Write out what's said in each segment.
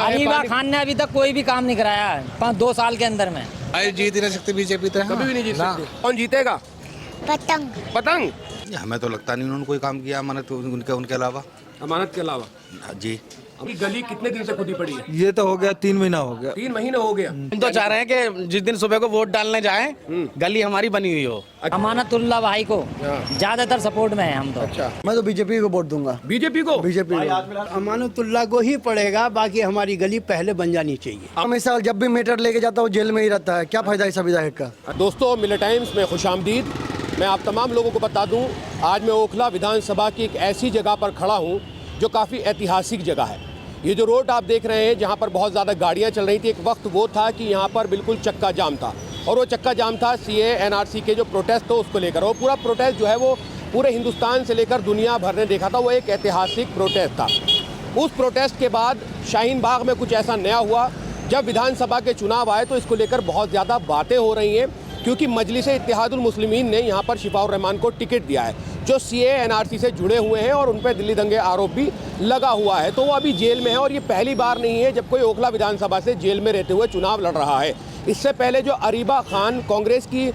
है अरीबा खान ने अभी तक कोई भी काम नहीं कराया है 2 साल के अंदर में। अरे जीत ही नहीं सकते बीजेपी तो, कभी भी नहीं जीत सकते। कौन जीतेगा? पतंग। पतंग। हमें तो लगता नहीं उन्होंने कोई काम किया अमानत उनके अलावा। अमानत के अलावा जी। अभी गली कितने दिन से खुदी पड़ी है? ये तो हो गया 3 महीना हो गया। 3 महीने हो गया। हम तो चाह रहे हैं कि जिस दिन सुबह को वोट डालने जाएं गली हमारी बनी हुई हो। अमानतुल्लाह भाई को ज्यादातर सपोर्ट में है हम तो। अच्छा, मैं तो बीजेपी को वोट दूंगा। बीजेपी को? बीजेपी अमानतुल्लाह को ही पड़ेगा, बाकी हमारी गली पहले बन जानी चाहिए। हमेशा जब भी मीटर लेके जाता है वो जेल में ही रहता है, क्या फायदा इस विधायक का। दोस्तों, मिले टाइम्स में खुशामदीद। मैं आप तमाम लोगों को बता दूं, आज मैं ओखला विधानसभा की एक ऐसी जगह पर खड़ा हूं जो काफ़ी ऐतिहासिक जगह है। ये जो रोड आप देख रहे हैं जहां पर बहुत ज़्यादा गाड़ियां चल रही थी, एक वक्त वो था कि यहां पर बिल्कुल चक्का जाम था, और वो चक्का जाम था CAA NRC के जो प्रोटेस्ट था उसको लेकर। वो पूरा प्रोटेस्ट जो है वो पूरे हिंदुस्तान से लेकर दुनिया भर ने देखा था। वो एक ऐतिहासिक प्रोटेस्ट था। उस प्रोटेस्ट के बाद शाहीन बाग में कुछ ऐसा नया हुआ। जब विधानसभा के चुनाव आए तो इसको लेकर बहुत ज़्यादा बातें हो रही हैं, क्योंकि मजलिस इत्तेहादुल मुस्लिमीन ने यहाँ पर शिफाउर रहमान को टिकट दिया है, जो CAA NRC से जुड़े हुए हैं और उन पर दिल्ली दंगे आरोप भी लगा हुआ है। तो वो अभी जेल में है, और ये पहली बार नहीं है जब कोई ओखला विधानसभा से जेल में रहते हुए चुनाव लड़ रहा है। इससे पहले जो अरीबा खान कांग्रेस की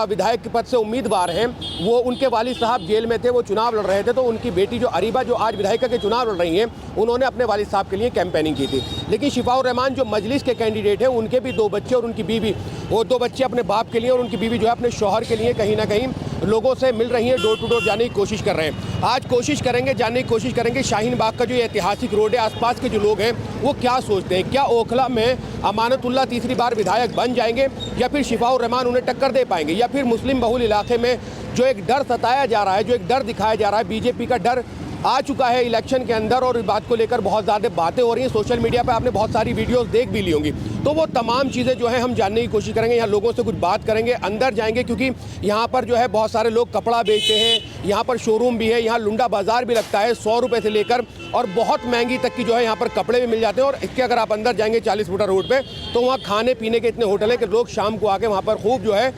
विधायक के पद से उम्मीदवार हैं, वो उनके वालिद साहब जेल में थे, वो चुनाव लड़ रहे थे। तो उनकी बेटी जो अरीबा, जो आज विधायिका के चुनाव लड़ रही हैं, उन्होंने अपने वालिद साहब के लिए कैंपेनिंग की थी। लेकिन शिफाउर रहमान जो मजलिस के कैंडिडेट हैं, उनके भी 2 बच्चे और उनकी बीवी, वो 2 बच्चे अपने बाप के लिए और उनकी बीवी जो है अपने शौहर के लिए कहीं ना कहीं लोगों से मिल रही हैं, डोर टू डोर जाने की कोशिश कर रहे हैं। आज कोशिश करेंगे, जानने की कोशिश करेंगे शाहीन बाग का जो ये ऐतिहासिक रोड है, आसपास के जो लोग हैं वो क्या सोचते हैं। क्या ओखला में अमानतुल्लाह तीसरी बार विधायक बन जाएंगे, या फिर शिफाउर रहमान उन्हें टक्कर दे पाएंगे, या फिर मुस्लिम बहुल इलाके में जो एक डर सताया जा रहा है, जो एक डर दिखाया जा रहा है, बीजेपी का डर आ चुका है इलेक्शन के अंदर, और इस बात को लेकर बहुत ज़्यादा बातें हो रही हैं। सोशल मीडिया पे आपने बहुत सारी वीडियोस देख भी ली होंगी। तो वो तमाम चीज़ें जो है हम जानने की कोशिश करेंगे, यहाँ लोगों से कुछ बात करेंगे, अंदर जाएंगे, क्योंकि यहाँ पर जो है बहुत सारे लोग कपड़ा बेचते हैं, यहाँ पर शोरूम भी है, यहाँ लुंडा बाज़ार भी लगता है 100 रुपये से लेकर और बहुत महंगी तक की जो है यहाँ पर कपड़े भी मिल जाते हैं। और इसके अगर आप अंदर जाएंगे 40 फुटा रोड पर, तो वहाँ खाने पीने के इतने होटल हैं कि लोग शाम को आके वहाँ पर खूब जो है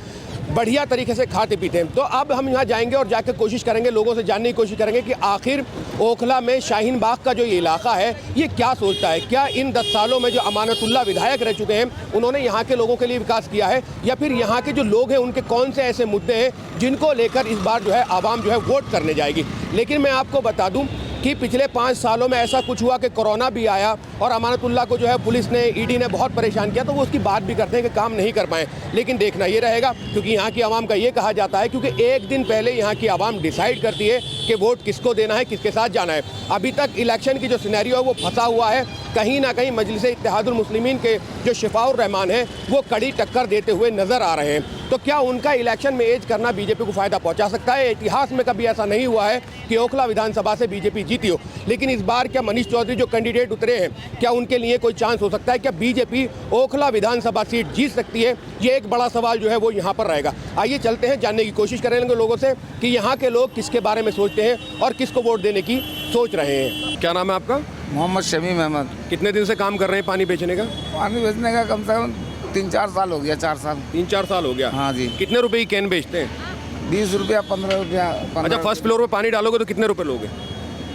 बढ़िया तरीके से खाते पीते हैं। तो अब हम यहाँ जाएंगे और जाकर कोशिश करेंगे, लोगों से जानने की कोशिश करेंगे कि आखिर ओखला में शाहीन बाग का जो ये इलाका है ये क्या सोचता है। क्या इन 10 सालों में जो अमानतुल्लाह विधायक रह चुके हैं उन्होंने यहाँ के लोगों के लिए विकास किया है, या फिर यहाँ के जो लोग हैं उनके कौन से ऐसे मुद्दे हैं जिनको लेकर इस बार जो है आवाम जो है वोट करने जाएगी। लेकिन मैं आपको बता दूँ कि पिछले 5 सालों में ऐसा कुछ हुआ कि कोरोना भी आया और अमानतुल्लाह को जो है पुलिस ने, ED ने बहुत परेशान किया, तो वो उसकी बात भी करते हैं कि काम नहीं कर पाए। लेकिन देखना ये रहेगा, क्योंकि यहाँ की आवाम का ये कहा जाता है, क्योंकि एक दिन पहले यहाँ की आवाम डिसाइड करती है कि वोट किसको देना है, किसके साथ जाना है। अभी तक इलेक्शन की जो सिनेरियो है वो फंसा हुआ है। कहीं ना कहीं मजलिस इत्तेहादुल मुस्लिमीन के जो शिफाउर रहमान हैं वो कड़ी टक्कर देते हुए नजर आ रहे हैं। तो क्या उनका इलेक्शन में एज करना बीजेपी को फायदा पहुंचा सकता है? इतिहास में कभी ऐसा नहीं हुआ है कि ओखला विधानसभा से बीजेपी जीती हो, लेकिन इस बार क्या मनीष चौधरी जो कैंडिडेट उतरे हैं, क्या उनके लिए कोई चांस हो सकता है? क्या बीजेपी ओखला विधानसभा सीट जीत सकती है? ये एक बड़ा सवाल जो है वो यहाँ पर रहेगा। आइए चलते हैं, जानने की कोशिश करेंगे लोगों से कि यहाँ के लोग किसके बारे में सोचते हैं और किसको वोट देने की सोच रहे हैं। क्या नाम है आपका? मोहम्मद शमीम अहमद। कितने दिन से काम कर रहे हैं पानी बेचने का? पानी बेचने का कम से कम 3-4 साल हो गया। 4 साल। 3-4 साल हो गया। हाँ जी। कितने रुपए की कैन बेचते हैं? 20 रुपया, 15 रुपया। अच्छा, फर्स्ट फ्लोर पे पानी डालोगे तो कितने रुपए लोगे?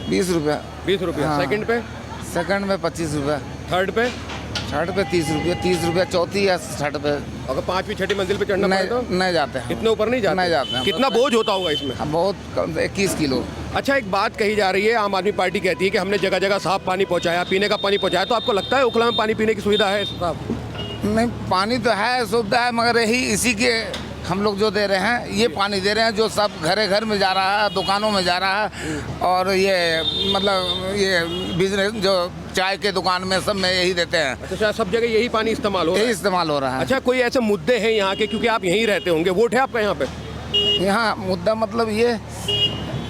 20 रुपया। 20 रुपया। हाँ। सेकंड पे? सेकंड में 25 रुपया। थर्ड पे? थर्ड पे 30 रुपया। 30 रुपया चौथी या छठ पे। अगर 5वीं 6ठी मंजिल पे चढ़ना पड़े तो? नहीं जाते हैं। इतने ऊपर नहीं जाते? नहीं जाते हैं। कितना बोझ होता होगा इसमें? बहुत कम, 21 किलो। अच्छा, एक बात कही जा रही है, आम आदमी पार्टी कहती है कि हमने जगह जगह साफ पानी पहुंचाया, पीने का पानी पहुंचाया, तो आपको लगता है ओखला में पानी पीने की सुविधा है साहब? नहीं, पानी तो है, सुविधा है, मगर यही इसी के हम लोग जो दे रहे हैं, ये पानी दे रहे हैं जो सब घरे घर में जा रहा है, दुकानों में जा रहा है, और ये मतलब ये बिजनेस जो चाय के दुकान में सब में यही देते हैं। अच्छा, सब जगह यही पानी इस्तेमाल हो रहा है? यही इस्तेमाल हो रहा है। अच्छा, कोई ऐसे मुद्दे हैं यहाँ के, क्योंकि आप यहीं रहते होंगे, वोट है आपका यहाँ पे? यहाँ मुद्दा मतलब ये,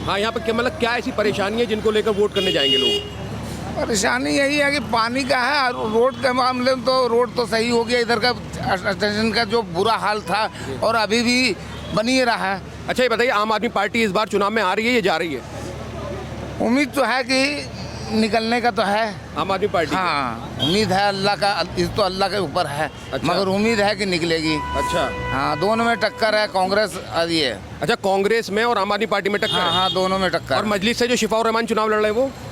हाँ, यहाँ पे क्या मतलब क्या ऐसी परेशानी है जिनको लेकर वोट करने जाएंगे लोग? परेशानी यही है कि पानी का है, और रोड के मामले में तो रोड तो सही हो गया, इधर का स्टेशन का जो बुरा हाल था और अभी भी बनी ही रहा है। अच्छा, ये बताइए, आम आदमी पार्टी इस बार चुनाव में आ रही है या जा रही है? उम्मीद तो है कि निकलने का तो है आम आदमी पार्टी। हाँ, उम्मीद है, अल्लाह का, इस तो अल्लाह के ऊपर है। अच्छा। मगर उम्मीद है कि निकलेगी। अच्छा। हाँ, दोनों में टक्कर है, कांग्रेस और ये। अच्छा, कांग्रेस में और आम आदमी पार्टी में टक्कर हाँ है? हाँ, दोनों में टक्कर। और मजलिस से जो शिफाउर रहमान चुनाव लड़ रहे हैं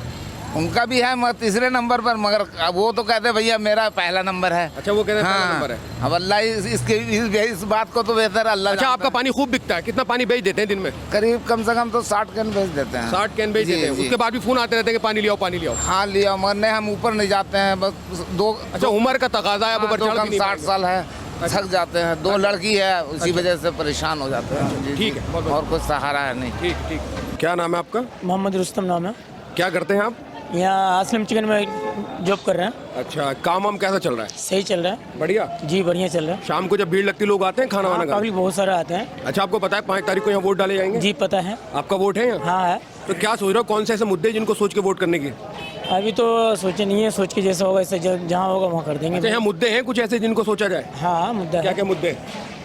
उनका भी है मगर तीसरे नंबर पर, मगर वो तो कहते भैया मेरा पहला नंबर है। अच्छा, वो कहते हैं पहला नंबर है। अब अल्लाह इस बात को तो बेहतर अल्लाह। अच्छा, आपका पानी खूब बिकता है, कितना पानी बेच देते हैं दिन में? करीब कम से कम तो 60 कैन बेच देते हैं। 60 कैन बेच जी, देते हैं। जी। उसके बाद भी फोन आते रहते हैं कि पानी लियाओ, पानी लियाओ। हाँ लिया, मगर नहीं हम ऊपर नहीं जाते हैं, बस दो। अच्छा, उम्र का तकाजा है, आप ऊपर चढ़ भी नहीं 60 पाएंगे। साल है, थक जाते हैं। 2 लड़की है, उसी वजह से परेशान हो जाते हैं। जी, ठीक है, जी। बहुत बहुत। और कुछ सहारा है नहीं। ठीक ठीक। क्या नाम है आपका? मोहम्मद रुस्तम नाम है। क्या करते हैं आप? यहाँ आसलम चिकन में जॉब कर रहे हैं। अच्छा, काम वाम कैसा चल रहा है? सही चल रहा है बढ़िया। जी, बढ़िया चल रहा है। शाम को जब भीड़ लगती लोग आते हैं खाना वाना खाने? पब्लिक बहुत सारे आते हैं। अच्छा, आपको पता है 5 तारीख को यहाँ वोट डाले जाएंगे? जी पता है। आपका वोट है यहाँ? हाँ है। तो क्या सोच रहे हो, कौन से ऐसे मुद्दे जिनको सोच के वोट करने की? अभी तो सोचे नहीं है, सोच के जैसा होगा ऐसे जहाँ होगा वहाँ कर देंगे। अच्छा, यहाँ मुद्दे हैं कुछ ऐसे जिनको सोचा जाए? हाँ मुद्दा क्या है। क्या मुद्दे?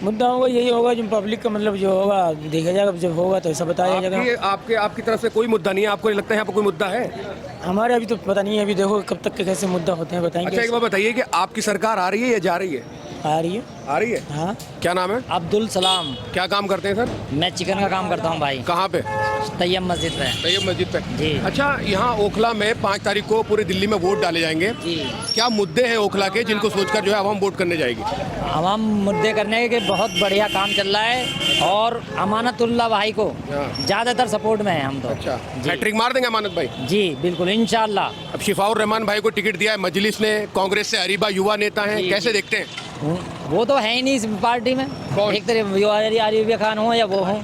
मुद्दा होगा यही होगा जो पब्लिक का मतलब जो होगा देखा जाएगा, जब होगा तो ऐसा बताया जाएगा। आपकी तरफ से कोई मुद्दा नहीं है? आपको नहीं लगता है यहाँ पर कोई मुद्दा है? हमारे अभी तो पता नहीं है, अभी देखो कब तक के कैसे मुद्दा होते हैं बताएंगे। अच्छा, एक बार बताइए कि आपकी सरकार आ रही है या जा रही है? आ रही है। आ रही है। हाँ। क्या नाम है? अब्दुल सलाम। क्या काम करते हैं सर? मैं चिकन का काम करता हूँ भाई। कहाँ पे? तैयब मस्जिद पे। तैयब मस्जिद पे। जी। अच्छा, यहाँ ओखला में 5 तारीख को पूरी दिल्ली में वोट डाले जाएंगे। जी। क्या मुद्दे हैं ओखला के जिनको सोचकर जो है आवाम वोट करने जाएगी? आवाम मुद्दे करने के बहुत बढ़िया काम चल रहा है और अमानतुल्लाह भाई को ज़्यादातर सपोर्ट में है हम तो। अच्छा, जी। हैट्रिक मार देंगे अमानत भाई? जी बिल्कुल इंशाल्लाह। अब शिफाउर रहमान भाई को टिकट दिया है मजलिस ने, कांग्रेस से अरीबा युवा नेता हैं, जी, कैसे जी। देखते हैं? वो तो है ही नहीं इस पार्टी में। कौन? एक तरफ आरिफ खान हो या वो हो,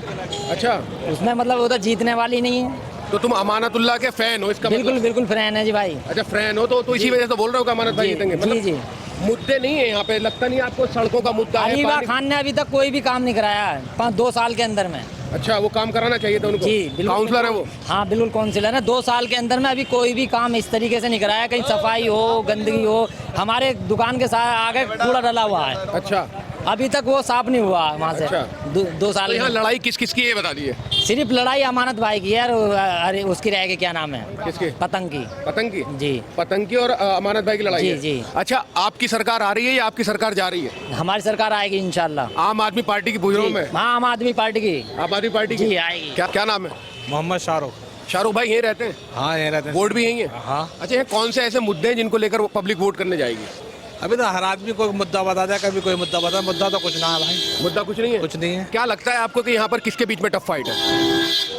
अच्छा, उसमें मतलब वो तो जीतने वाली नहीं है। तो तुम अमानतुल्लाह के फैन हो इसका बिल्कुल मतलब? बिल्कुल फैन है जी भाई। अच्छा, फैन हो तो इसी वजह से बोल रहे हो कि अमानत भाई जी, जीतेंगे? जी, मतलब जी। मुद्दे नहीं है यहाँ पे, लगता नहीं आपको सड़कों का मुद्दा है? अरीबा पानी- खान ने अभी तक कोई भी काम नहीं कराया है 2 साल के अंदर में। अच्छा, वो काम कराना चाहिए था उनको? जी बिल्कुल। काउंसलर है वो? हाँ बिल्कुल काउंसलर है। 2 साल के अंदर में अभी कोई भी काम इस तरीके से नहीं कराया, कहीं सफाई हो, गंदगी हो। हमारे दुकान के साथ आगे कूड़ा डला हुआ है, अच्छा, अभी तक वो साफ नहीं हुआ वहाँ से। अच्छा। 2 साल तो यहाँ में। लड़ाई किस किस की है बता दिए? सिर्फ लड़ाई अमानत भाई की है और अरे उसकी रहेगी क्या नाम है, किसके? पतंग की। पतंग की? जी। पतंग की और अमानत भाई की लड़ाई जी, है? जी। अच्छा, आपकी सरकार आ रही है या आपकी सरकार जा रही है? हमारी सरकार आएगी इंशाल्लाह। आम आदमी पार्टी की पूछ रहा हूँ मैं। हाँ आम आदमी पार्टी की। आम आदमी पार्टी की जी आएगी। क्या क्या नाम है? मोहम्मद शाहरुख। शाहरुख भाई यहीं रहते हैं? हाँ यहीं रहते हैं। वोट भी यहीं है? हाँ। अच्छा, ये कौन से ऐसे मुद्दे हैं जिनको लेकर पब्लिक वोट करने जाएगी? अभी तो हर आदमी कोई मुद्दा बता दे, कभी कोई मुद्दा बता। मुद्दा तो कुछ ना है भाई, मुद्दा कुछ नहीं है? कुछ नहीं है। क्या लगता है आपको कि यहाँ पर किसके बीच में टफ फाइट है?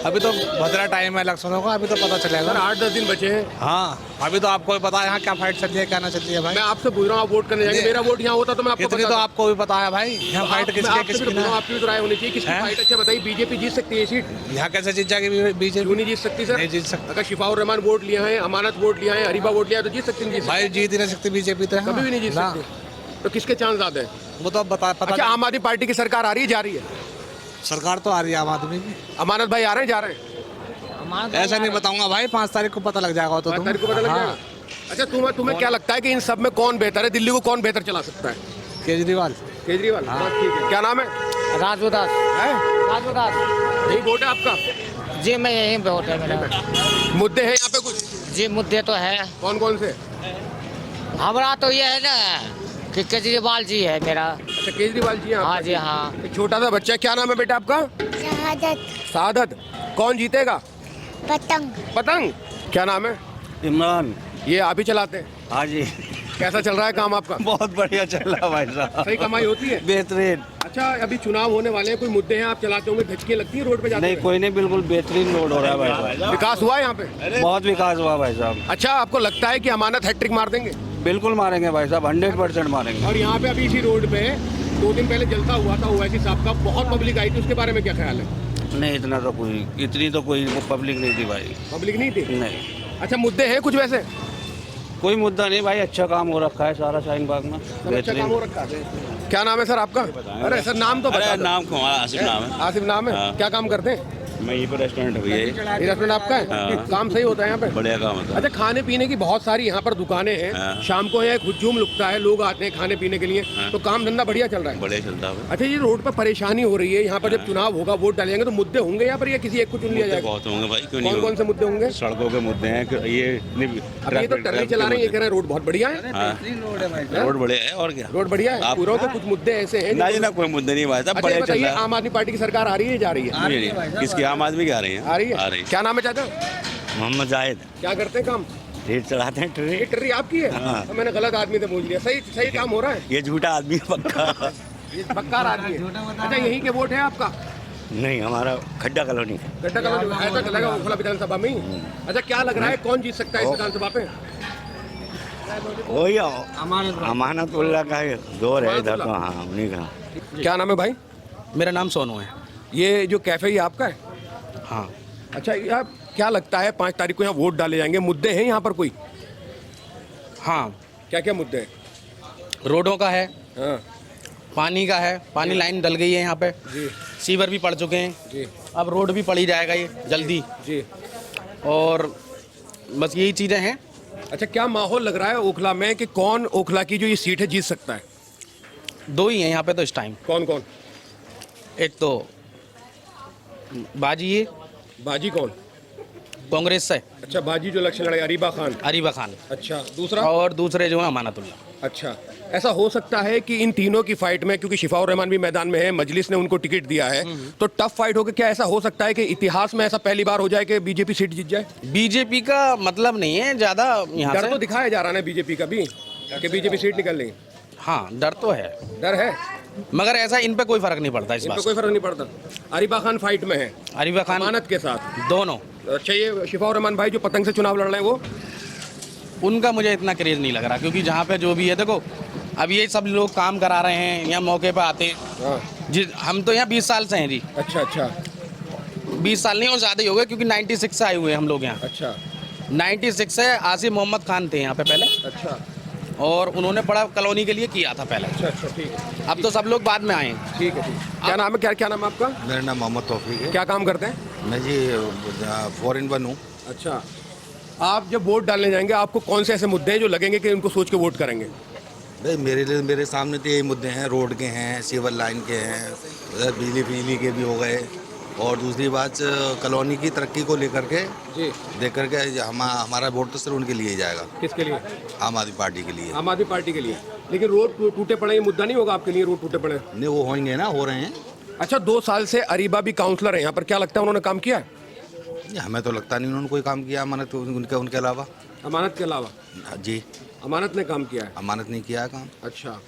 अभी तो भद्रा टाइम है इलेक्शनों का, अभी तो पता सर, चलेगा। 8-10 दिन बचे हैं। हाँ, अभी तो आपको भी पता है यहाँ क्या फाइट चल रही है क्या ना चल रही है भाई। मैं आपसे पूछ रहा हूँ, आप वोट करने जाएंगे, मेरा वोट यहाँ होता तो मैं आपको इतनी तो बताता। आपको भी पता है भाई यहाँ फाइट मैं किसकी आपसे भी किसकी पूछ रहा हूँ, ना। आपकी भी तो राय होनी चाहिए किसकी हैं? फाइट। अच्छा बताइए, बीजेपी जीत सकती है ये सीट? यहाँ कैसे जीत जाएगी बीजेपी? क्यों नहीं जीत सकती सर? नहीं जीत सकती अगर शिफाउर रहमान वोट लिया है, अमानत वोट लिया है, अरीबा वोट लिया है तो जीत सकती है? भाई, जीत ही नहीं सकती बीजेपी तो। कभी भी नहीं जीत ना। सकती। तो किसके चांस ज्यादा है? वो तो अब पता अच्छा, आम आदमी पार्टी की सरकार आ रही है जा रही है? सरकार तो आ रही है आम आदमी की। अमानत भाई आ रहे हैं जा रहे हैं? ऐसा नहीं बताऊंगा भाई, 5 तारीख को पता लग जाएगा। तो 5 तारीख को पता लग जाएगा? अच्छा, तुम्हें क्या लगता है कि इन सब में कौन बेहतर है? दिल्ली को कौन बेहतर चला सकता है? केजरीवाल। केजरीवाल? हाँ, ठीक है। क्या नाम है? राजूदास। है? राजूदास। यही वोट है आपका? जी मैं यहीं पे वोट है मेरा। मुद्दे हैं यहाँ पे कुछ? जी मुद्दे तो है। कौन कौन से? हमारा तो ये है ना कि केजरीवाल जी है मेरा। अच्छा, केजरीवाल जी हैं हाँ आप? जी हाँ। एक छोटा सा बच्चा है, क्या नाम है बेटा आपका? शहादत। सादत। कौन जीतेगा? पतंग। पतंग। क्या नाम है? इमरान। ये आप ही चलाते हैं? हाँ जी। कैसा चल रहा है काम आपका? बहुत बढ़िया चल रहा भाई साहब। सही कमाई होती है? बेहतरीन। अच्छा, अभी चुनाव होने वाले हैं, कोई मुद्दे हैं आप चलाते होंगे, धचके लगती है रोड पे जाते नहीं हुए? कोई नहीं, बिल्कुल बेहतरीन रोड हो रहा है भाई साहब। विकास हुआ है यहाँ पे? बहुत विकास हुआ भाई साहब। अच्छा, आपको लगता है कि अमानत हैट्रिक मार देंगे? बिल्कुल मारेंगे भाई साहब, 100% मारेंगे। और यहाँ पे अभी इसी रोड पे 2 दिन पहले जलसा हुआ था ओवैसी साहब का, बहुत पब्लिक आई थी, उसके बारे में क्या ख्याल है? नहीं इतनी तो कोई पब्लिक नहीं थी भाई। पब्लिक नहीं थी? नहीं, अच्छा, मुद्दे हैं कुछ वैसे? कोई मुद्दा नहीं भाई, अच्छा काम हो रखा है सारा शाहीन बाग में। सब अच्छा काम हो रखा है। क्या नाम है सर आपका? अरे सर, नाम तो बता दो। नाम आसिफ नाम है। आसिफ नाम है। हाँ। क्या काम करते हैं? मैं यहीं पर रेस्टोरेंट है भैया। ये रेस्टोरेंट आपका है? हाँ। काम सही होता है यहाँ पे? बढ़िया काम होता है। अच्छा, खाने पीने की बहुत सारी यहाँ पर दुकानें हैं। हाँ। शाम को यहाँ एक हुजूम लुकता है, लोग आते हैं खाने पीने के लिए। हाँ। तो काम धंधा बढ़िया चल रहा है? बढ़िया चलता है। अच्छा, ये रोड पर परेशानी हो रही है, यहाँ पर जब चुनाव होगा, वोट डालेंगे तो मुद्दे होंगे यहाँ पर या किसी एक को चुन लिया मुद्दे जाएगा? बहुत होंगे भाई, क्यों नहीं कौन कौन से मुद्दे होंगे? सड़कों के मुद्दे हैं कि ये अब ये तो टर्नी चला रहे हैं, ये कह रहे हैं रोड बहुत बढ़िया है। रोड बढ़िया है और क्या। रोड बढ़िया है, पूरा के कुछ मुद्दे ऐसे हैं ना जो- जी ना, कोई मुद्दे नहीं भाई साहब, अच्छा, ये बढ़िया चल बताइए, रहा है। आम आदमी पार्टी की सरकार आ रही है जा रही है? किसकी? आम आदमी की आ रही है। आ रही है? आ रही है। क्या नाम है चाचा? मोहम्मद जाहिद। क्या करते हैं काम? रेट चढ़ाते हैं ये ट्रेन। टर्री आपकी है? तो मैंने गलत आदमी से पूछ लिया। सही सही काम हो रहा है? ये झूठा आदमी है पक्का। ये पक्का आदमी है। अच्छा, यहीं के वोट है आपका? नहीं, हमारा खड्डा कॉलोनी। गड्ढा कॉलोनी ऐसा चलेगा ओखला विधानसभा में ही? अच्छा, क्या लग रहा है कौन जीत सकता है इस विधानसभा पे? वही अमानतुल्लाह का दौर है इधर तो। हाँ, उन्हीं का। क्या नाम है भाई? मेरा नाम सोनू है। ये जो कैफे ये आपका है? हाँ। अच्छा, यार क्या लगता है 5 तारीख को यहाँ वोट डाले जाएंगे, मुद्दे हैं यहाँ पर कोई? हाँ, क्या क्या मुद्दे हैं? रोडों का है, हाँ पानी का है, पानी लाइन डल गई है यहाँ पे, जी सीवर भी पड़ चुके हैं, जी अब रोड भी पड़ ही जाएगा ये जल्दी, जी। और बस यही चीज़ें हैं। अच्छा, क्या माहौल लग रहा है ओखला में कि कौन ओखला की जो ये सीट है जीत सकता है? 2 ही हैं यहाँ पे तो इस टाइम। कौन कौन? एक तो बाजी है बाजी कौन? कांग्रेस से, अच्छा, बाजी जो इलेक्शन लड़े अरीबा खान। अरीबा खान, अच्छा, दूसरा? और दूसरे जो है अमानतुल्लाह। अच्छा, ऐसा हो सकता है कि इन तीनों की फाइट में, क्योंकि शिफाउर रहमान भी मैदान में है, मजलिस ने उनको टिकट दिया है, तो टफ फाइट होगी। क्या ऐसा हो सकता है कि इतिहास में ऐसा पहली बार हो जाए कि बीजेपी सीट जीत जाए? बीजेपी का मतलब नहीं है ज़्यादा यहाँ डर तो से। दिखाया जा रहा है बीजेपी का भी कि बीजेपी सीट निकल रही। हाँ, डर तो है, डर है, मगर ऐसा इन पे कोई फर्क नहीं पड़ता इस इन बात पे से। कोई फर्क नहीं पड़ता। अरीबा खान फाइट में है, अरीबा खान अमानत के साथ दोनों। अच्छा, ये शिफाउर रहमान भाई जो पतंग से चुनाव लड़ रहे हैं वो? उनका मुझे इतना क्रेज नहीं लग रहा, क्योंकि जहाँ पे जो भी है, देखो अब ये सब लोग काम करा रहे हैं, यहाँ मौके पे आते हैं हाँ। जी। हम तो यहाँ 20 साल से हैं जी। अच्छा अच्छा 20 साल नहीं और ज़्यादा ही हो गए, क्योंकि 96 से आए हुए हैं हम लोग यहाँ। अच्छा 96 से आसिफ मोहम्मद खान थे यहाँ पे पहले, अच्छा और उन्होंने बड़ा कॉलोनी के लिए किया था पहले। अच्छा अच्छा, ठीक है अब तो सब लोग बाद में आए हैं। ठीक है ठीक है। क्या नाम है, क्या क्या नाम है आपका? मेरा नाम मोहम्मद तौफीक है। क्या काम करते हैं? मैं जी फॉरेन वन हूँ। अच्छा, आप जब वोट डालने जाएंगे आपको कौन से ऐसे मुद्दे हैं जो लगेंगे कि उनको सोच के वोट करेंगे? भाई मेरे सामने तो यही मुद्दे हैं, रोड के हैं, सीवर लाइन के हैं, उधर बिजली के भी हो गए, और दूसरी बात कॉलोनी की तरक्की को लेकर के जी देख करके हमारा वोट तो सिर्फ उनके लिए ही जाएगा। किसके लिए? आम आदमी पार्टी के लिए। आम आदमी पार्टी के लिए। लेकिन रोड टूटे पड़े ये मुद्दा नहीं होगा आपके लिए? रोड टूटे पड़े नहीं, वो होंगे ना, हो रहे हैं। अच्छा, 2 साल से अरीबा भी काउंसलर है यहाँ पर, क्या लगता है उन्होंने काम किया है? हमें तो लगता नहीं उन्होंने कोई काम किया अमानत उनके अलावा। अमानत के अलावा? जी, अमानत ने काम किया है। अमानत नहीं किया है काम। अच्छा,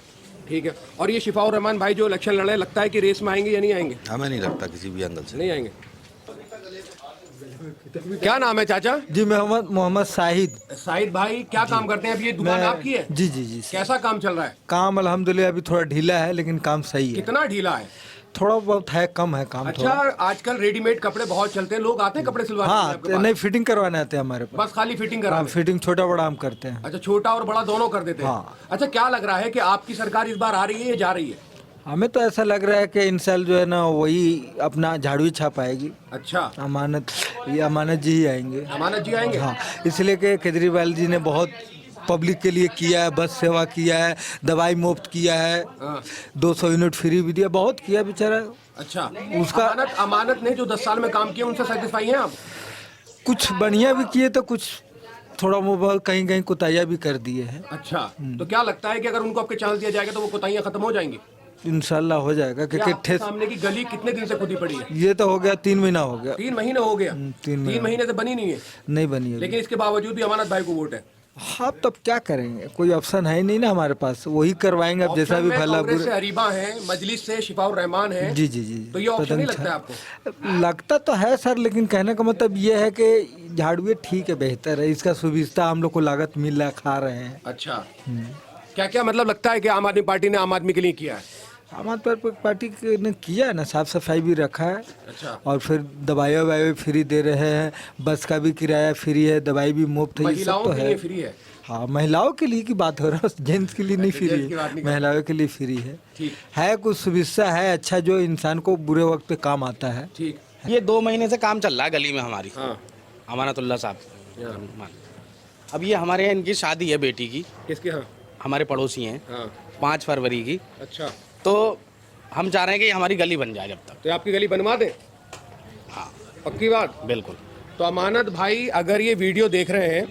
ठीक है। और ये शिफाउर रहमान भाई जो इलेक्शन लड़े, लगता है कि रेस में आएंगे या नहीं आएंगे? हमें नहीं लगता किसी भी एंगल से। नहीं आएंगे। क्या नाम है चाचा? जी मोहम्मद शाहिद। शाहिद भाई, क्या काम करते हैं? अब ये दुकान आपकी है? जी जी जी। कैसा काम चल रहा है? काम अल्हम्दुलिल्लाह अभी थोड़ा ढीला है, लेकिन काम सही है। कितना ढीला है? थोड़ा बहुत है, कम है काम। अच्छा, आजकल रेडीमेड कपड़े बहुत चलते हैं, लोग आते हैं कपड़े सिलवाने हाँ, आपके पास? नहीं फिटिंग करवाने आते हैं हमारे पास। बस खाली फिटिंग हाँ, करा? फिटिंग छोटा बड़ा हम करते हैं। अच्छा, छोटा और बड़ा दोनों कर देते हैं। हाँ। अच्छा, क्या लग रहा है कि आपकी सरकार इस बार आ रही है या जा रही है? हमें तो ऐसा लग रहा है कि इन साल जो है ना वही अपना झाड़ू ही छापाएगी। अच्छा, अमानत जी ही आएंगे। अमानत जी आएंगे? हाँ, इसलिए कि केजरीवाल जी ने बहुत पब्लिक के लिए किया है, बस सेवा किया है, दवाई मुफ्त किया है, हाँ। 200 यूनिट फ्री भी दिया, बहुत किया बेचारा। अच्छा, उसका अमानत ने जो 10 साल में काम किया उनसे सेटिस्फाई हैं आप? कुछ बढ़िया भी किए तो कुछ थोड़ा बहुत कहीं कहीं कोताहियाँ भी कर दिए हैं। अच्छा, तो क्या लगता है कि अगर उनको आपके चांस दिया जाएगा तो वो कोताहियां खत्म हो जाएंगी? इंशाल्लाह हो जाएगा, क्योंकि आपके सामने की गली कितने दिन से खुदी पड़ी है? ये तो हो गया 3 महीना हो गया। 3 महीने हो गया? 3 महीने से बनी नहीं है? नहीं बनी है। लेकिन इसके बावजूद भी अमानत भाई को वोट है? हाँ, तब क्या करेंगे, कोई ऑप्शन है ही नहीं ना हमारे पास, वही करवाएंगे अब जैसा भी भला कांग्रेस से अरीबा है, मजलिस से शिफाउर रहमान है। जी जी जी। तो ये ऑप्शन नहीं लगता है आपको? लगता तो है सर, लेकिन कहने का मतलब ये है कि झाड़ू ठीक है, बेहतर है, इसका सुविधा हम लोग को लागत मिल रहा है, खा रहे हैं। अच्छा, क्या क्या मतलब लगता है कि आम आदमी पार्टी ने आम आदमी के लिए किया है? आम आदमी पार्टी ने किया है ना, साफ सफाई भी रखा है। अच्छा, और फिर दवाई ववाई फ्री दे रहे हैं, बस का भी किराया फ्री है, दवाई भी मुफ्त है, ये सब तो है। फ्री है? हाँ, महिलाओं के लिए की बात हो रहा है, जेंट्स के लिए नहीं फ्री है, महिलाओं के लिए फ्री है। है कुछ सुविधा है अच्छा, जो इंसान को बुरे वक्त पे काम आता है। ठीक। ये 2 महीने से काम चल रहा है गली में हमारी। हाँ। अमानतुल्लाह साहब, अब ये हमारे यहाँ इनकी शादी है बेटी की। किसके यहाँ? हमारे पड़ोसी हैं। हाँ। 5 फरवरी की। अच्छा, तो हम चाह रहे हैं कि हमारी गली बन जाए जब तक। तो आपकी गली बनवा दें? हाँ, पक्की बात? बिल्कुल। तो अमानत भाई अगर ये वीडियो देख रहे हैं,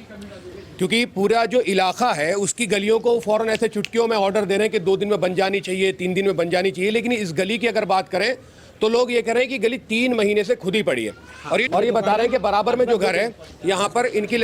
क्योंकि पूरा जो इलाका है उसकी गलियों को फ़ौरन ऐसे चुटकियों में ऑर्डर दे रहे हैं कि 2 दिन में बन जानी चाहिए, 3 दिन में बन जानी चाहिए, लेकिन इस गली की अगर बात करें तो लोग ये कह रहे हैं कि गली 3 महीने से खुदी पड़ी है। और ये बता रहे हैं कि बराबर में जो घर है यहाँ पर इनकी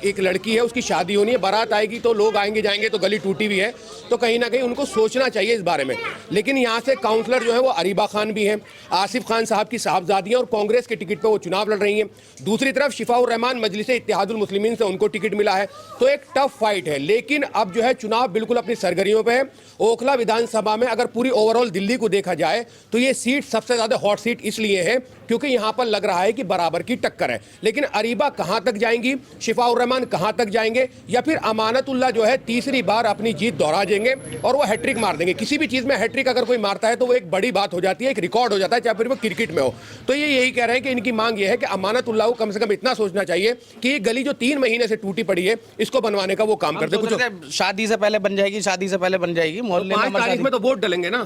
एक लड़की है, उसकी शादी होनी है, बारात आएगी तो लोग आएंगे जाएंगे, तो गली टूटी हुई है, तो कहीं ना कहीं उनको सोचना चाहिए इस बारे में। लेकिन यहाँ से काउंसलर जो है वो अरीबा खान भी हैं, आसिफ खान साहब की साहबजादी और कांग्रेस के टिकट पर वो चुनाव लड़ रही हैं। दूसरी तरफ शिफाउर रहमान मजलिस इत्तेहादुल मुस्लिमीन से उनको टिकट मिला है। तो एक टफ फाइट है। लेकिन अब जो है चुनाव बिल्कुल अपनी सरगर्मियों पे है। ओखला विधानसभा में अगर पूरी ओवरऑल दिल्ली को देखा जाए तो ये सीट सबसे ज्यादा हॉट सीट इसलिए है क्योंकि यहां पर लग रहा है कि बराबर की टक्कर है। लेकिन अरीबा कहां तक जाएंगी, शिफाउर रहमान कहां तक जाएंगे, या फिर अमानतुल्लाह जो है तीसरी बार अपनी जीत दोहरा देंगे और वो हैट्रिक मार देंगे। किसी भी चीज में हैट्रिक अगर कोई मारता है तो वो एक बड़ी बात हो जाती है, एक रिकॉर्ड हो जाता है, चाहे फिर वो क्रिकेट में हो। तो ये यही कह रहे हैं कि इनकी मांग ये है कि अमानतुल्लाह को कम से कम इतना सोचना चाहिए कि ये गली जो 3 महीने से टूटी पड़ी है इसको बनवाने का वो काम करते। कुछ शादी से पहले बन जाएगी, शादी से पहले बन जाएगी। मोहल्ले 5 तारीख में तो वोट डलेंगे ना,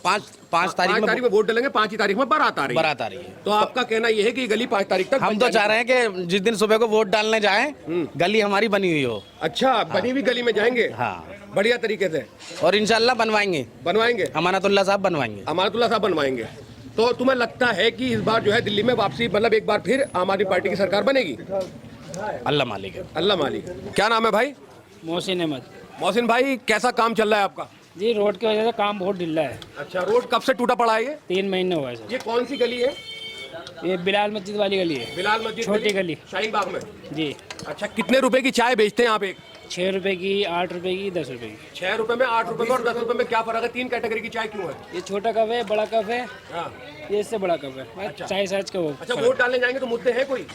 5 तारीख में वोट डलेंगे, 5 तारीख में बारात आ रही है। तो आपका कहना यह है कि गली 5 तारीख तक हम तो चाह रहे हैं कि जिस दिन सुबह को वोट डालने जाएं गली हमारी बनी हुई हो। अच्छा, बनी हुई गली में जाएंगे। हाँ, बढ़िया तरीके से। और इंशाल्लाह बनवाएंगे अमानतुल्लाह साहब बनवाएंगे। तो तुम्हें लगता है कि इस बार जो है दिल्ली में वापसी, मतलब एक बार फिर आम आदमी पार्टी की सरकार बनेगी? अल्लाह मालिक है। अल्लाह मालिक। क्या नाम है भाई? मोहसिन अहमद। मोहसिन भाई, कैसा काम चल रहा है आपका? जी, रोड की वजह से काम बहुत ढिल्ला है। अच्छा, रोड कब से टूटा पड़ा है ये? 3 महीने हुआ है सर। ये कौन सी गली है? ये बिलाल मस्जिद वाली गली है। बिलाल मस्जिद छोटी गली, शाहीन बाग में। जी। अच्छा, कितने रुपए की चाय बेचते हैं आप? एक 6 रुपए की, 8 रुपए की, 10 रुपए की। 6 रुपए में, 8 रुपए में और 10 रुपए में क्या फर्क है? 3 कैटेगरी की चाय क्यों है? ये छोटा कप है, बड़ा कप है। हाँ। ये इससे बड़ा कप है। अच्छा। चाय साइज का वो। अच्छा, वोट डालने जाएंगे तो मुद्दे हैं कोई?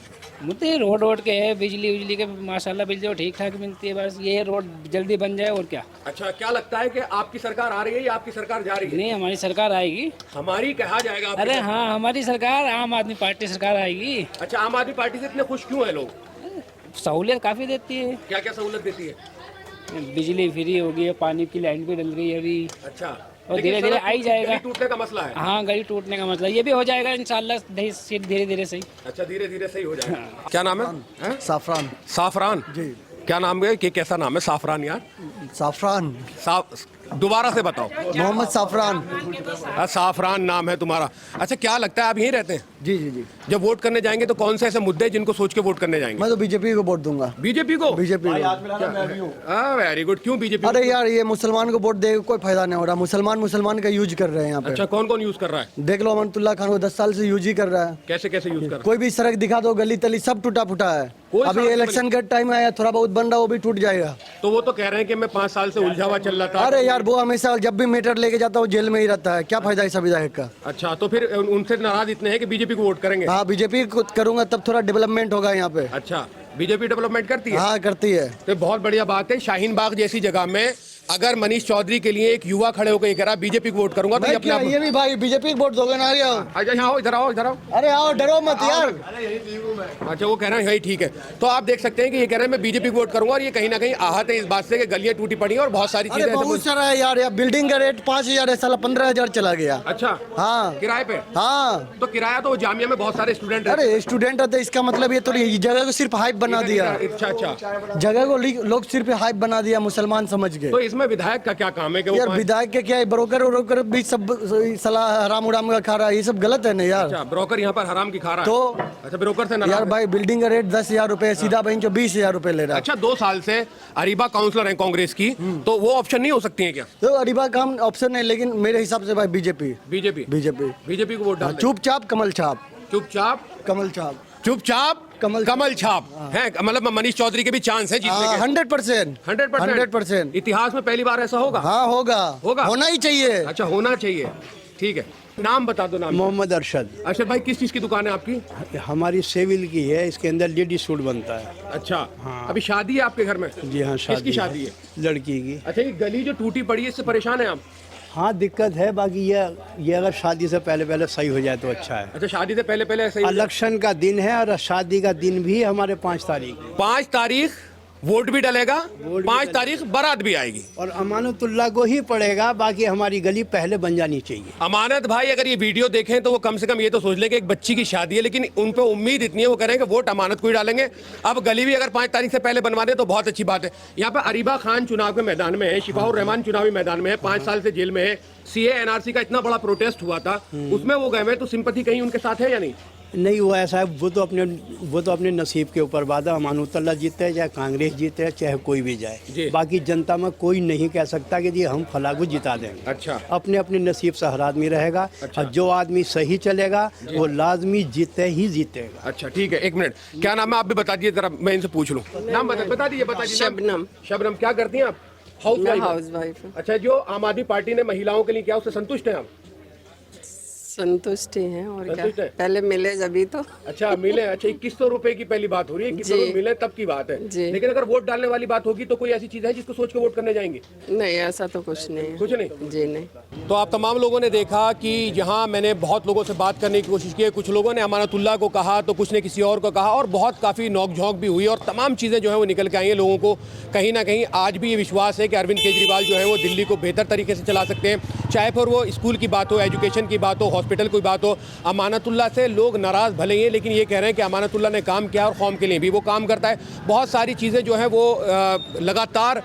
मुद्दे रोड के है, बिजली के माशाल्लाह बिजली ठीक ठाक मिलती है। बस ये रोड जल्दी बन जाए और क्या। अच्छा, क्या लगता है कि आपकी सरकार आ रही है या आपकी सरकार जा रही है? नहीं, हमारी सरकार आएगी। हमारी कहा जाएगा? अरे हाँ, हमारी सरकार, आम आदमी पार्टी सरकार आएगी। अच्छा, आम आदमी पार्टी से इतने खुश क्यों है लोग? सहूलियत काफ़ी देती है। क्या क्या सहूलत देती है? बिजली फ्री हो गई है, पानी की लाइन भी डल गई है अभी। अच्छा, और धीरे धीरे आई जाएगा। गली टूटने का मसला है? हाँ, गली टूटने का मसला ये भी हो जाएगा इंशाल्लाह, धीरे धीरे सही। अच्छा, धीरे धीरे सही हो जाएगा। क्या नाम है? साफरान। साफरान जी। क्या नाम है? कि कैसा नाम है साफरान यार? साफरान। दोबारा से बताओ। मोहम्मद साफरान। साफरान नाम है तुम्हारा। अच्छा, क्या लगता है आप यहीं रहते हैं? जी जी जी। जब वोट करने जाएंगे तो कौन से ऐसे मुद्दे जिनको सोच के वोट करने जाएंगे? मैं तो बीजेपी को वोट दूंगा। बीजेपी को? BJP very good. क्यों बीजेपी? अरे यार, ये मुसलमान को वोट देगा कोई फायदा नहीं हो रहा। मुसलमान का यूज कर रहे हैं यहाँ पे। अच्छा, कौन कौन यूज कर रहा है? देख लो, अमानतुल्लाह खान को 10 साल से यूज ही कर रहा है। कैसे कैसे यूज कर रहा है? कोई भी सड़क दिखा दो, गली तली सब टूटा फूटा है। अभी इलेक्शन का टाइम आया, थोड़ा बहुत बन रहा, वो भी टूट जाएगा। तो वो तो कह रहे हैं कि मैं 5 साल से उलझा हुआ चल रहा था। अरे यार, वो हमेशा जब भी मैटर लेके जाता है वो जेल में ही रहता है। क्या फायदा इस विधायक का? अच्छा, तो फिर उनसे नाराज इतने हैं कि बीजेपी को वोट करेंगे? हाँ, बीजेपी को करूंगा तब थोड़ा डेवलपमेंट होगा यहाँ पे। अच्छा, बीजेपी डेवलपमेंट करती है? हाँ, करती है। तो बहुत बढ़िया बात है। शाहीन बाग जैसी जगह में अगर मनीष चौधरी के लिए एक युवा खड़े होकर ये कह रहा बीजेपी को वोट करूंगा, तो ये अपना ये भी भाई बीजेपी को वोट दोगे ना? अच्छा, यहाँ आओ, इधर आओ, इधर आओ। अरे आओ, डरो मत यार। अच्छा, वो कह रहे हैं यही ठीक है। तो आप देख सकते हैं कि ये कह रहे हैं मैं बीजेपी को वोट करूंगा, और ये कहीं ना कहीं आहत है इस बात से कि गलियां टूटी पड़ी हैं और बहुत सारी चीजें। बहुत सारा है यार। बिल्डिंग का रेट 5,000 है, साला 15,000 चला गया। अच्छा, हाँ, किराए पे? हाँ। तो किराया तो जामिया में बहुत सारे स्टूडेंट। अरे स्टूडेंट है तो इसका मतलब ये तो जगह को सिर्फ हाइप बना दिया। अच्छा अच्छा, जगह को लोग सिर्फ हाइप बना दिया मुसलमान समझ के। तो इसमें विधायक का क्या काम है? कि यार विधायक के क्या है, ब्रोकर भी सब सलाह हराम उराम का खा रहा है। ये सब गलत है ना यार। अच्छा, ब्रोकर यहाँ पर हराम की खा रहा है? तो अच्छा, ब्रोकर से यार भाई, बिल्डिंग का रेट 10,000 रुपए, सीधा बैंक जो 20,000 रुपए ले रहा है। अच्छा, 2 साल से अरीबा काउंसलर है कांग्रेस की, तो वो ऑप्शन नहीं हो सकती है क्या? तो अरीबा का ऑप्शन है, लेकिन मेरे हिसाब से भाई बीजेपी बीजेपी को वोट डाल। चुपचाप कमल छाप। चुपचाप कमल छाप। चुपचाप कमल छाप है। मतलब मनीष चौधरी के भी चांस है जीतने के? 100%। इतिहास में पहली बार ऐसा होगा? हाँ, होगा। होना ही चाहिए। अच्छा, होना चाहिए। ठीक है, नाम बता दो। नाम? मोहम्मद अरशद। अरशद भाई, किस चीज की दुकान है आपकी? हमारी सेविल की है, इसके अंदर लेडी सूट बनता है। अच्छा, हाँ। अभी शादी है आपके घर में? जी हाँ, किसकी शादी है? लड़की की। अच्छा, ये गली जो टूटी पड़ी है इससे परेशान है आप? हाँ, दिक्कत है। बाकी ये अगर शादी से पहले सही हो जाए तो अच्छा है। अच्छा, शादी से पहले ऐसा ही? इलेक्शन का दिन है और शादी का दिन भी हमारे 5 तारीख। 5 तारीख वोट भी डलेगा, 5 तारीख बारात भी आएगी। और अमानतुल्लाह को ही पड़ेगा, बाकी हमारी गली पहले बन जानी चाहिए। अमानत भाई अगर ये वीडियो देखें तो वो कम से कम ये तो सोच लें कि एक बच्ची की शादी है, लेकिन उन पे उम्मीद इतनी है वो करेंगे वोट अमानत को ही डालेंगे। अब गली भी अगर 5 तारीख से पहले बनवा दे तो बहुत अच्छी बात है। यहाँ पे अरीबा खान चुनाव के मैदान में है, शिफाउर रहमान चुनावी मैदान में है, 5 साल से जेल में है। सीए एनआरसी का इतना बड़ा प्रोटेस्ट हुआ था, उसमें वो गए हुए, तो सिंपैथी कहीं उनके साथ है या नहीं? नहीं हुआ ऐसा है, वो तो अपने नसीब के ऊपर बात है। अमानतुल्लाह जीते चाहे कांग्रेस जीते चाहे कोई भी जाए, बाकी जनता में कोई नहीं कह सकता कि जी हम फला को जिता देंगे। अच्छा, अपने अपने नसीब से हर आदमी रहेगा। अच्छा। और जो आदमी सही चलेगा वो लाजमी जीते ही जीतेगा। अच्छा ठीक है, 1 मिनट, क्या नाम है आप भी बता दीजिए जरा, मैं इनसे पूछ लूँ। नाम बता दीजिए। शबनम। शबनम, क्या करती हैं आप? House wife. अच्छा, जो आम आदमी पार्टी ने महिलाओं के लिए किया उससे संतुष्ट हैं आप? संतुष्ट ही हैं और क्या, संतुष्ट है? पहले मिले जभी तो। अच्छा मिले, अच्छा 2100 रुपए की पहली बात हो रही है, 2100 जी। मिले तब की बात है जी। लेकिन अगर वोट डालने वाली बात होगी तो कोई ऐसी चीज है जिसको सोच के वोट करने जाएंगे? नहीं, ऐसा तो कुछ नहीं है। कुछ नहीं? जी नहीं। तो आप तमाम लोगों ने देखा कि जहां मैंने बहुत लोगों से बात करने की कोशिश की है, कुछ लोगों ने अमानतुल्लाह को कहा तो कुछ ने किसी और को कहा, और बहुत काफ़ी नोक-झोंक भी हुई और तमाम चीज़ें जो है वो निकल के आई हैं। लोगों को कहीं ना कहीं आज भी ये विश्वास है कि अरविंद केजरीवाल जो है वो दिल्ली को बेहतर तरीके से चला सकते हैं, चाहे फिर वो स्कूल की बात हो, एजुकेशन की बात हो, हॉस्पिटल की बात हो। अमानतुल्लाह से लोग नाराज़ भले ही हैं, लेकिन ये कह रहे हैं कि अमानतुल्लाह ने काम किया और कौम के लिए भी वो काम करता है। बहुत सारी चीज़ें जो हैं वो लगातार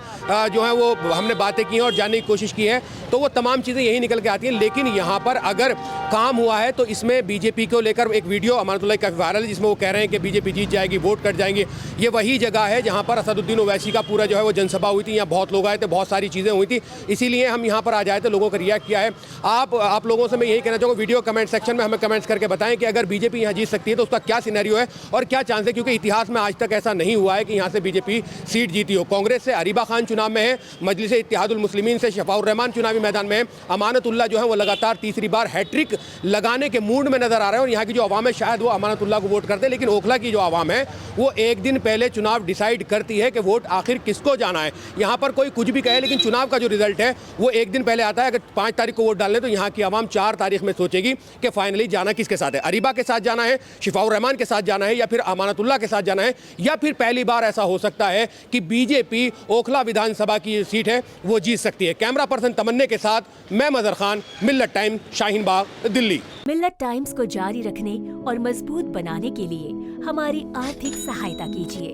जो है वो हमने बातें की हैं और जानने की कोशिश की है, तो वो तमाम चीज़ें यही निकल के आती हैं। लेकिन यहाँ पर अगर काम हुआ है तो इसमें बीजेपी को लेकर एक वीडियो अमानतुल्लाह का वायरल है जिसमें वो कह रहे हैं कि बीजेपी जीत जाएगी, वोट कट जाएंगे। ये वही जगह है जहाँ पर असदुद्दीन ओवैसी का पूरा जो है वो जनसभा हुई थी, यहाँ बहुत लोग आए थे, बहुत सारी चीज़ें हुई थी, इसीलिए हम यहाँ पर आ जाए थे, लोगों को रिएक्ट किया है। आप लोगों से मैं यही कहना चाहूँगा, वीडियो कमेंट सेक्शन में हमें कमेंट्स करके बताएं कि अगर बीजेपी यहाँ जीत सकती है तो उसका क्या सिनेरियो है और क्या चांस है, क्योंकि इतिहास में आज तक ऐसा नहीं हुआ है कि यहाँ से बीजेपी सीट जीती हो। कांग्रेस से अरीबा खान चुनाव में है, मजलिस इत्तेहादुल मुस्लिमीन से शिफाउर रहमान चुनावी मैदान में है, अमानतुल्लाह जो है वो लगातार तीसरी बार हैट्रिक लगाने के मूड में नजर आ रहे हैं और यहाँ की जो आवाम है शायद वो अमानतुल्लाह को वोट करते हैं, लेकिन ओखला की जो आवाम है वो एक दिन पहले चुनाव डिसाइड करती है कि वोट आखिर किसको जाना है। यहाँ पर कोई कुछ भी कहे, लेकिन चुनाव का जो रिजल्ट है वो एक दिन पहले आता है। अगर 5 तारीख को वोट डालने तो यहाँ की आवाम 4 तारीख में सोचेगी कि फाइनली जाना किसके साथ है, अरीबा के साथ जाना है, शिफाउर रहमान के साथ जाना है, या फिर अमानतुल्लाह के साथ जाना है, या फिर पहली बार ऐसा हो सकता है कि बीजेपी ओखला विधानसभा की सीट है वो जीत सकती है। कैमरा पर्सन तमन्ने के साथ मैं मजहर खान, मिल्लत टाइम, शाहीन बाग, दिल्ली। मिल्लत टाइम्स को जारी रखने और मजबूत बनाने के लिए हमारी आर्थिक सहायता कीजिए।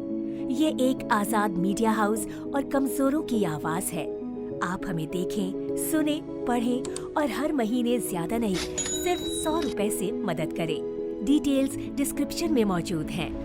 ये एक आजाद मीडिया हाउस और कमजोरों की आवाज है। आप हमें देखें, सुने, पढ़ें और हर महीने ज्यादा नहीं, सिर्फ 100 रुपए से मदद करें। डिटेल्स डिस्क्रिप्शन में मौजूद हैं।